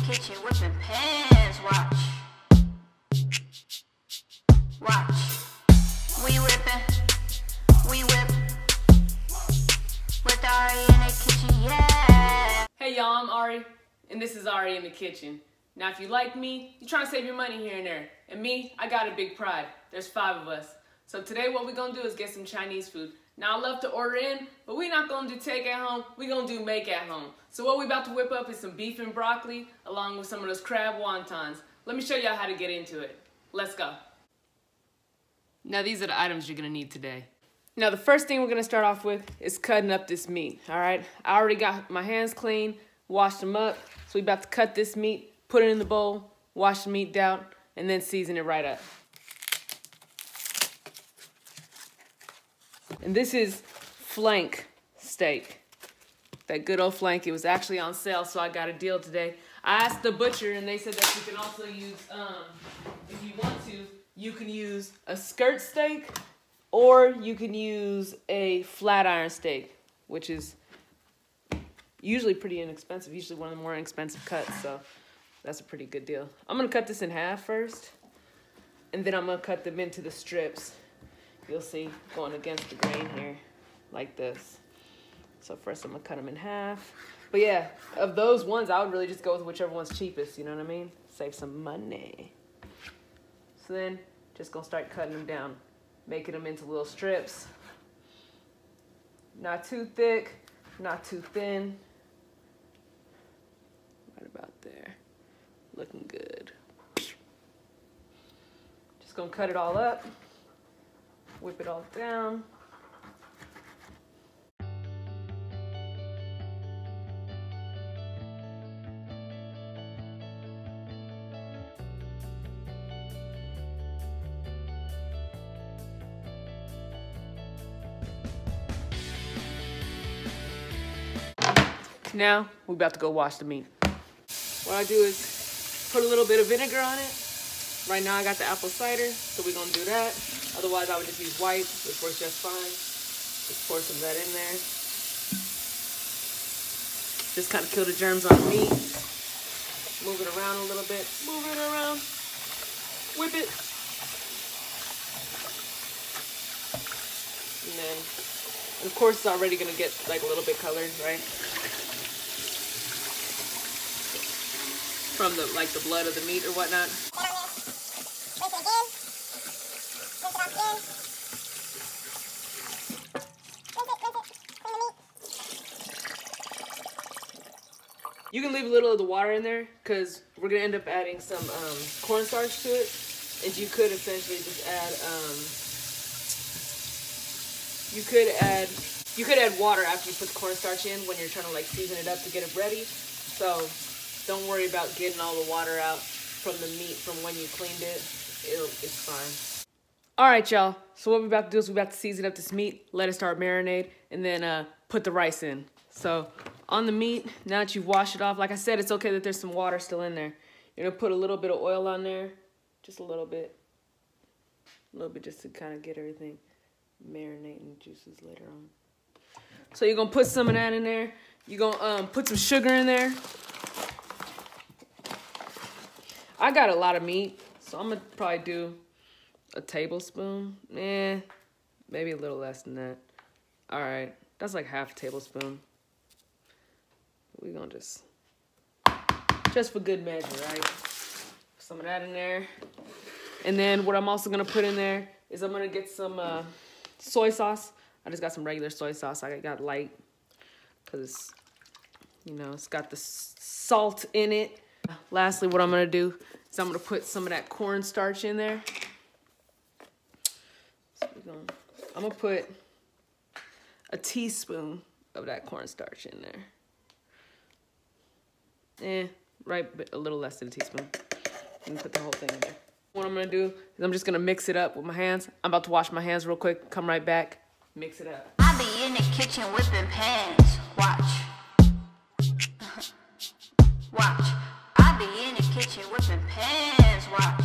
kitchen whipping pans. Watch. Watch. We whipping. We whip. With Ari in the kitchen, yeah. Hey y'all, I'm Ari, and this is Ari in the kitchen. Now if you like me, you're trying to save your money here and there. And me, I got a big pride. There's 5 of us. So today what we're gonna do is get some Chinese food. Now I love to order in, but we're not gonna do take at home, we're gonna do make at home. So what we're about to whip up is some beef and broccoli, along with some of those crab wontons. Let me show y'all how to get into it. Let's go. Now these are the items you're gonna need today. Now the first thing we're gonna start off with is cutting up this meat, all right? I already got my hands clean, washed them up, so we're about to cut this meat, put it in the bowl, wash the meat down, and then season it right up. And this is flank steak. That good old flank. It was actually on sale, so I got a deal today. I asked the butcher, and they said that you can also use, if you want to, you can use a skirt steak, or you can use a flat iron steak, which is usually pretty inexpensive, usually one of the more inexpensive cuts, so that's a pretty good deal. I'm gonna cut this in half first, and then I'm gonna cut them into the strips. You'll see going against the grain here, like this. So first I'm gonna cut them in half. But yeah, of those ones, I would really just go with whichever one's cheapest, you know what I mean? Save some money. So then, just gonna start cutting them down, making them into little strips. Not too thick, not too thin. Right about there, looking good. Just gonna cut it all up. Whip it all down. Now, we're about to go wash the meat. What I do is put a little bit of vinegar on it. Right now I got the apple cider, so we're gonna do that. Otherwise I would just use white, which works just fine. Just pour some of that in there. Just kind of kill the germs on the meat. Move it around a little bit. Move it around. Whip it. And then, of course it's already gonna get like a little bit colored, right? From the blood of the meat or whatnot. You can leave a little of the water in there because we're gonna end up adding some cornstarch to it, and you could essentially just add you could add water after you put the cornstarch in when you're trying to like season it up to get it ready. So don't worry about getting all the water out from the meat from when you cleaned it. It's fine. All right, y'all. So what we're about to do is we're about to season up this meat, let it start marinade, and then put the rice in. So on the meat, now that you've washed it off, like I said, it's okay that there's some water still in there. You're gonna put a little bit of oil on there, just a little bit just to kind of get everything marinating juices later on. So you're gonna put some of that in there. You're gonna put some sugar in there. I got a lot of meat, so I'm gonna probably do a tablespoon. Maybe a little less than that. All right, that's like half a tablespoon. We're gonna just for good measure, right? Some of that in there. And then what I'm also gonna put in there is I'm gonna get some soy sauce. I just got some regular soy sauce. I got light because, you know, it's got the salt in it. Lastly, what I'm gonna do is I'm gonna put some of that cornstarch in there. So I'm gonna put a teaspoon of that cornstarch in there. Right, but a little less than a teaspoon. And put the whole thing in there. What I'm gonna do is I'm just gonna mix it up with my hands. I'm about to wash my hands real quick, come right back, mix it up. I be in the kitchen whipping pans. Watch. Watch. I be in the kitchen whipping pans. Watch.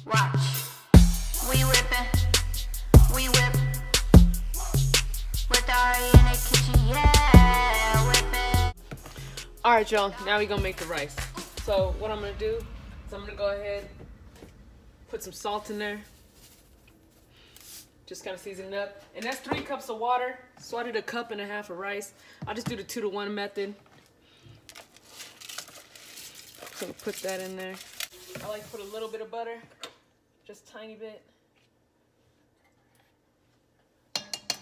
Watch. We whipping. We whip. With Ari in the kitchen, yeah, whipping. All right, y'all, now we're gonna make the rice. So what I'm gonna do is I'm gonna go ahead, put some salt in there. Just kind of season it up. And that's 3 cups of water. So I did 1.5 cups of rice. I'll just do the 2-to-1 method. I'm gonna put that in there. I like to put a little bit of butter, just a tiny bit.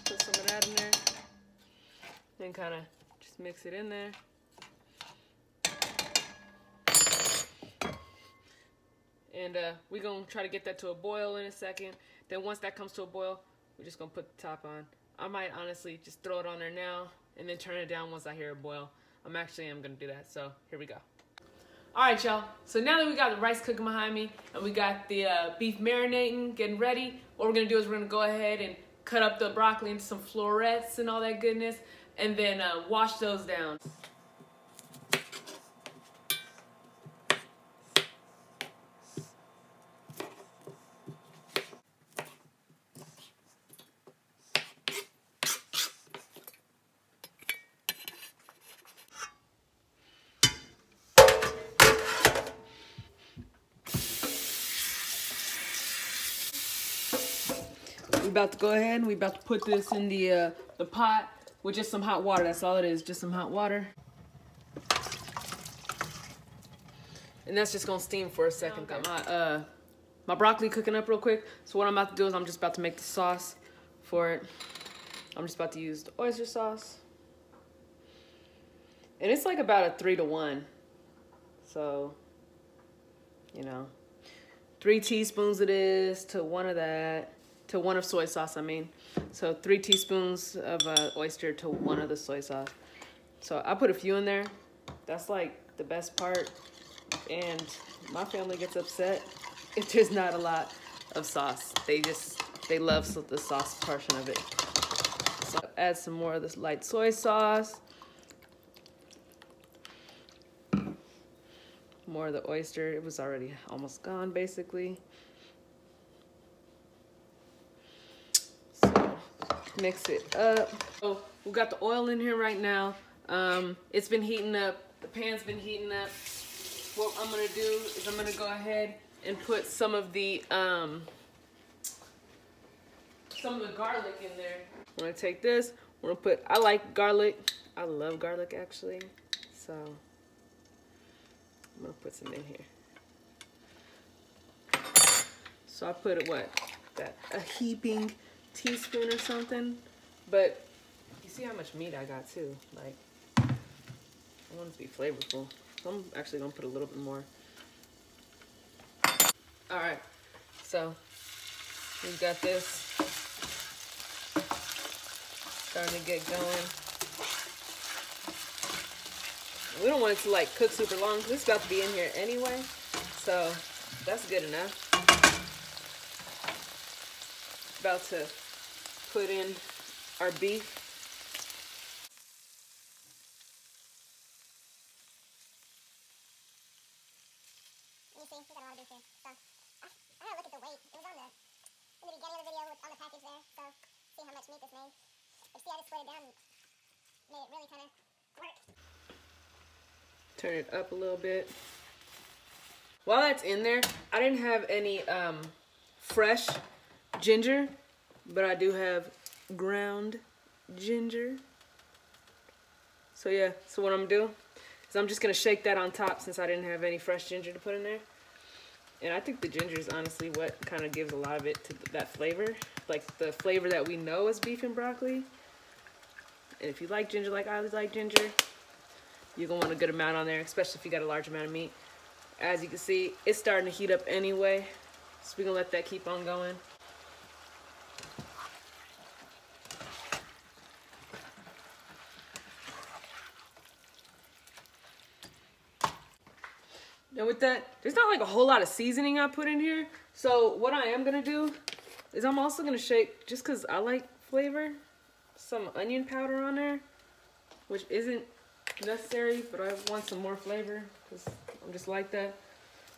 Put some of that in there. Then kind of just mix it in there. And we're gonna try to get that to a boil in a second. Then once that comes to a boil, we're just gonna put the top on. I might honestly just throw it on there now and then turn it down once I hear it boil. I'm gonna do that, so here we go. All right, y'all, so now that we got the rice cooking behind me and we got the beef marinating, getting ready, what we're gonna do is we're gonna go ahead and cut up the broccoli into some florets and all that goodness, and then wash those down. We about to go ahead and we about to put this in the pot with just some hot water. That's all it is, just some hot water. And that's just gonna steam for a second. Got my broccoli cooking up real quick. So what I'm about to do is I'm just about to make the sauce for it. I'm just about to use the oyster sauce. And it's like about a 3-to-1. So, you know, 3 teaspoons it is to 1 of that. To 1 of soy sauce, I mean. So 3 teaspoons of oyster to 1 of the soy sauce. So I put a few in there. That's like the best part. And my family gets upset if there's not a lot of sauce. They love the sauce portion of it. So add some more of this light soy sauce. More of the oyster. It was already almost gone, basically. Mix it up. So we got the oil in here right now. It's been heating up. The pan's been heating up. What I'm gonna do is I'm gonna go ahead and put some of the garlic in there. I'm gonna take this. We're gonna put. I like garlic. I love garlic actually. So I'm gonna put some in here. So I put a heaping teaspoon or something, but you see how much meat I got too. Like, I want it to be flavorful, so I'm actually gonna put a little bit more. All right, so we've got this starting to get going. We don't want it to like cook super long because it's about to be in here anyway, so that's good enough. About to put in our beef. You see, we got a lot of beef here. So I gotta look at the weight. It was in the beginning of the video on the package there. So see how much meat this made. But see, I just split it down and made it really kind of work. Turn it up a little bit. While that's in there, I didn't have any fresh ginger, but I do have ground ginger. So yeah, so what I'm gonna do is I'm just gonna shake that on top since I didn't have any fresh ginger to put in there. And I think the ginger is honestly what kind of gives a lot of it to that flavor, like the flavor that we know as beef and broccoli. And if you like ginger like I like ginger, you're gonna want a good amount on there, especially if you got a large amount of meat. As you can see, it's starting to heat up anyway, so we're gonna let that keep on going. Now with that, there's not like a whole lot of seasoning I put in here. So what I am gonna do is I'm also gonna shake, just cause I like flavor, some onion powder on there, which isn't necessary, but I want some more flavor because I'm just like that.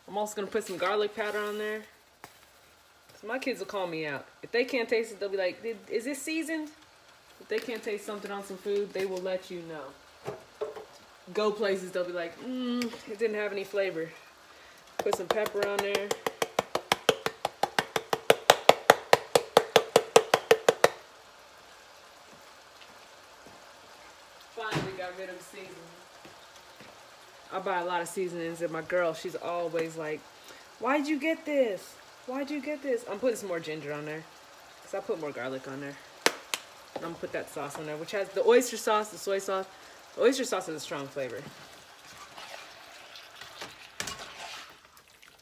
I'm also gonna put some garlic powder on there. So my kids will call me out. If they can't taste it, they'll be like, "Is this seasoned?" If they can't taste something on some food, they will let you know. go places, they'll be like, it didn't have any flavor. Put some pepper on there. Finally got rid of the seasoning. I buy a lot of seasonings, and my girl, she's always like, why'd you get this? Why'd you get this? I'm putting some more ginger on there, because I put more garlic on there. And I'm going to put that sauce on there, which has the oyster sauce, the soy sauce. The oyster sauce has a strong flavor.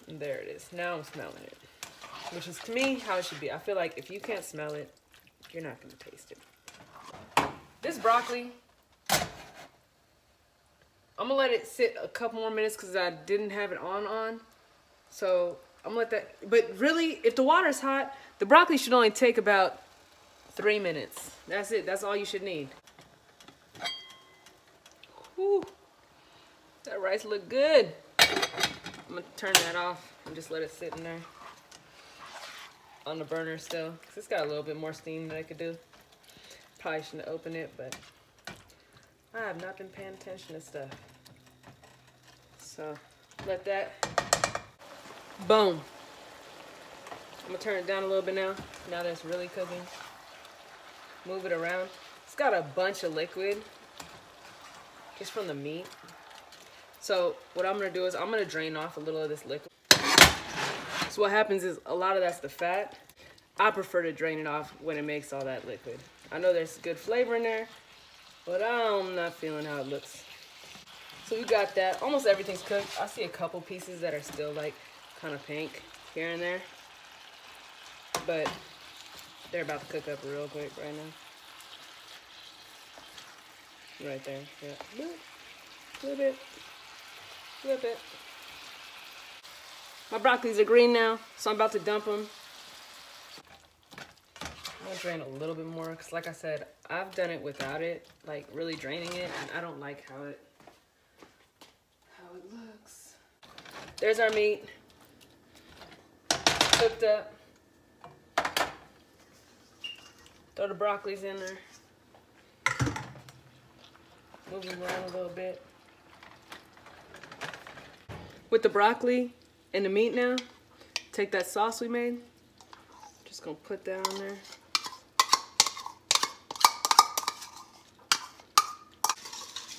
And there it is. Now I'm smelling it, which is, to me, how it should be. I feel like if you can't smell it, you're not going to taste it. This broccoli, I'm gonna let it sit a couple more minutes because I didn't have it on. So I'm gonna let that, but really, if the water's hot, the broccoli should only take about 3 minutes. That's it, that's all you should need. Whew, that rice look good. I'm gonna turn that off and just let it sit in there on the burner still, because it's got a little bit more steam that I could do. Probably shouldn't open it, but I have not been paying attention to stuff. So let that, boom. I'm gonna turn it down a little bit now that it's really cooking. Move it around. It's got a bunch of liquid just from the meat. So what I'm gonna do is I'm gonna drain off a little of this liquid. So what happens is a lot of that's the fat. I prefer to drain it off when it makes all that liquid. I know there's good flavor in there, but I'm not feeling how it looks. So we got that. Almost everything's cooked. I see a couple pieces that are still like kind of pink here and there, but they're about to cook up real quick right now. Right there, yeah. Flip it, flip it. My broccolis are green now, so I'm about to dump them. I'm gonna drain a little bit more, because like I said, I've done it without it, like really draining it, and I don't like how it looks. There's our meat, cooked up. Throw the broccolis in there. Move them around a little bit. With the broccoli and the meat now, take that sauce we made. Just gonna put that on there.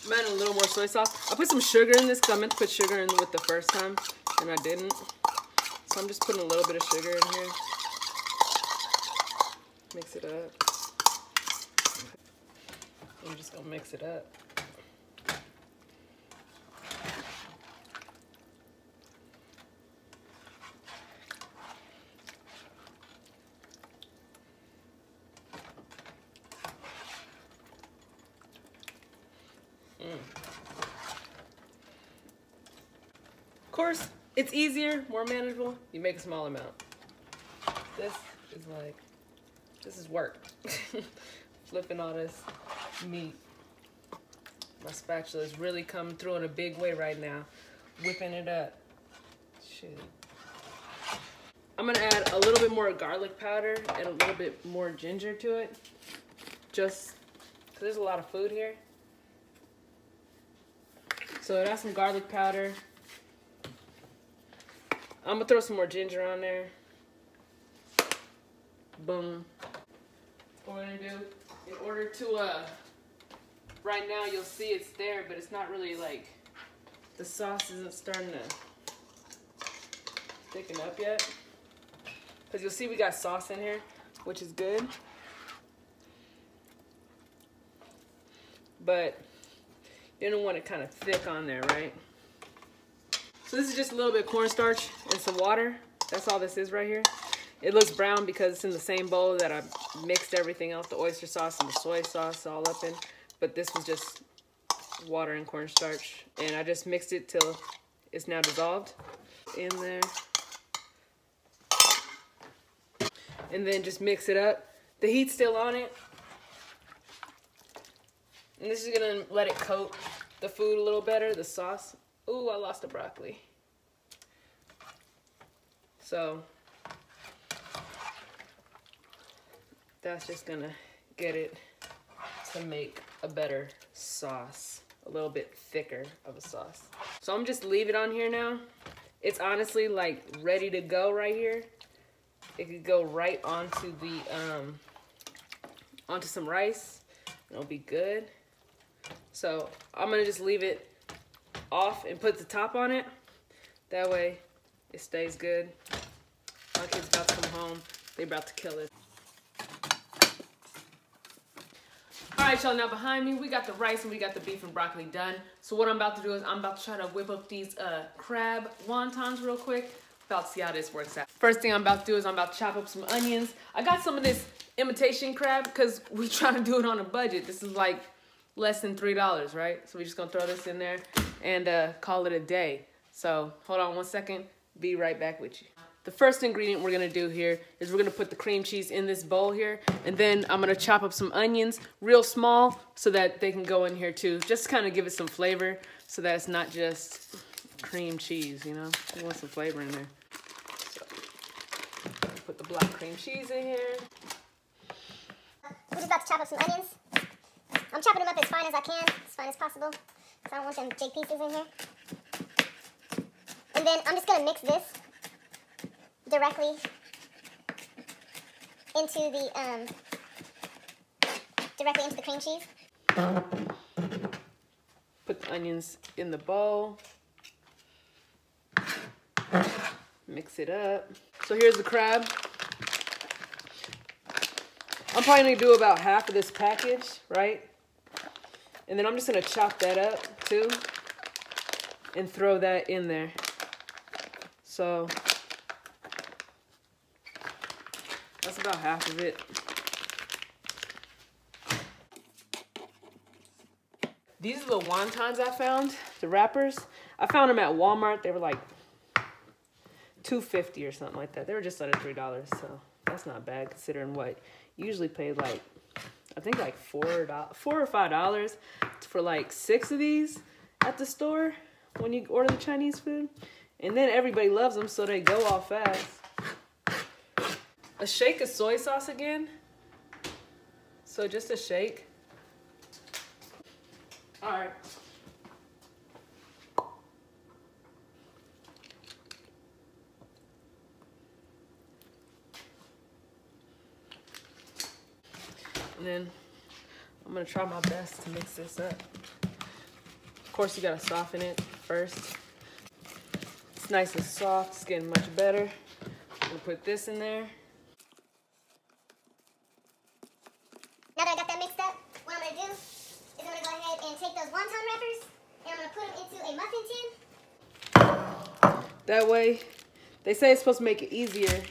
I'm adding a little more soy sauce. I put some sugar in this because I meant to put sugar in with the first time and I didn't. So I'm just putting a little bit of sugar in here. Mix it up. I'm just gonna mix it up. Of course, it's easier, more manageable. You make a small amount. This is work. Flipping all this meat. My spatula is really coming through in a big way right now. Whipping it up. Shit. I'm gonna add a little bit more garlic powder and a little bit more ginger to it. Just because there's a lot of food here. So that's some garlic powder. I'm gonna throw some more ginger on there. Boom. What we're gonna do, in order to, right now you'll see it's there, but it's not really like, the sauce isn't starting to thicken up yet. Because you'll see we got sauce in here, which is good. But you don't want it kind of thick on there, right? So this is just a little bit of cornstarch and some water. That's all this is right here. It looks brown because it's in the same bowl that I mixed everything else, the oyster sauce and the soy sauce all up in. But this was just water and cornstarch. And I just mixed it till it's now dissolved in there. And then just mix it up. The heat's still on it. And this is gonna let it coat the food a little better, the sauce. Ooh, I lost the broccoli. So that's just gonna get it to make a better sauce. a little bit thicker of a sauce. So I'm just leave it on here now. It's honestly like ready to go right here. It could go right onto the onto some rice. It'll be good. So I'm gonna just leave it off and put the top on it. That way it stays good. My kid's about to come home. They're about to kill it. All right, y'all, now behind me, we got the rice and we got the beef and broccoli done. So what I'm about to do is I'm about to try to whip up these crab wontons real quick. About to see how this works out. First thing I'm about to do is I'm about to chop up some onions. I got some of this imitation crab because we're trying to do it on a budget. This is like less than $3, right? So we're just gonna throw this in there and call it a day. So hold on one second, be right back with you. The first ingredient we're gonna do here is we're gonna put the cream cheese in this bowl here, and then I'm gonna chop up some onions real small so that they can go in here too. Just kind of give it some flavor so that it's not just cream cheese, you know? You want some flavor in there. So, put the black cream cheese in here. We're just about to chop up some onions. I'm chopping them up as fine as I can, as fine as possible, because I don't want them big pieces in here. And then I'm just gonna mix this directly into the cream cheese. Put the onions in the bowl. Mix it up. So here's the crab. I'm probably gonna do about half of this package, right? And then I'm just gonna chop that up too and throw that in there. So that's about half of it. These are the wontons I found, the wrappers. I found them at Walmart. They were like $2.50 or something like that. They were just under $3, so that's not bad considering what you usually pay like, I think like $4 or $5 for like 6 of these at the store when you order the Chinese food. And then everybody loves them, so they go off fast. A shake of soy sauce again. So just a shake. All right. And then I'm gonna try my best to mix this up. Of course, you gotta soften it first. It's nice and soft, it's getting much better. I'm gonna put this in there. Now that I got that mixed up, what I'm gonna do is I'm gonna go ahead and take those wonton wrappers and I'm gonna put them into a muffin tin. That way, they say it's supposed to make it easier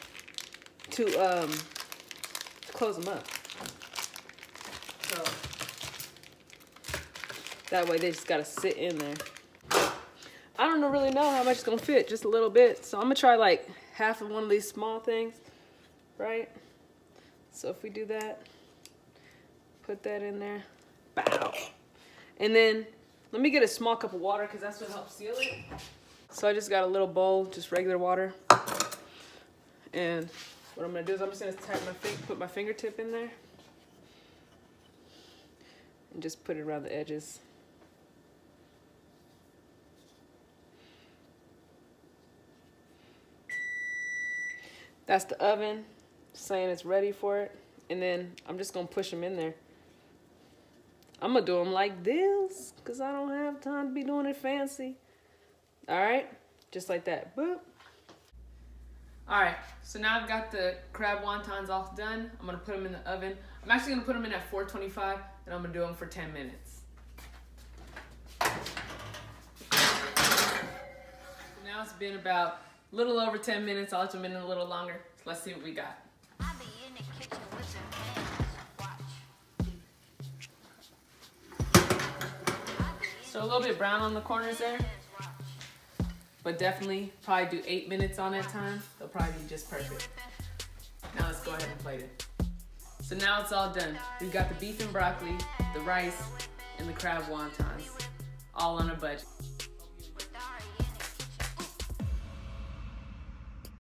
to close them up. So that way they just gotta sit in there. I don't really know how much it's gonna fit, just a little bit. So I'm gonna try like half of one of these small things, right? So if we do that, put that in there, bow. And then let me get a small cup of water because that's what helps seal it. So I just got a little bowl, just regular water. And what I'm gonna do is I'm just gonna put my fingertip in there. And just put it around the edges. That's the oven, saying it's ready for it. And then I'm just gonna push them in there. I'm gonna do them like this, cause I don't have time to be doing it fancy. All right, just like that, boop. All right, so now I've got the crab wontons all done. I'm gonna put them in the oven. I'm actually gonna put them in at 425, and I'm gonna do them for 10 minutes. Now it's been about a little over 10 minutes. I'll let them in a little longer. So let's see what we got. I be in the kitchen with some hands. So a little bit brown on the corners there, but definitely probably do 8 minutes on that time. They'll probably be just perfect. Now let's go ahead and plate it. So now it's all done. We've got the beef and broccoli, the rice, and the crab wontons, all on a budget.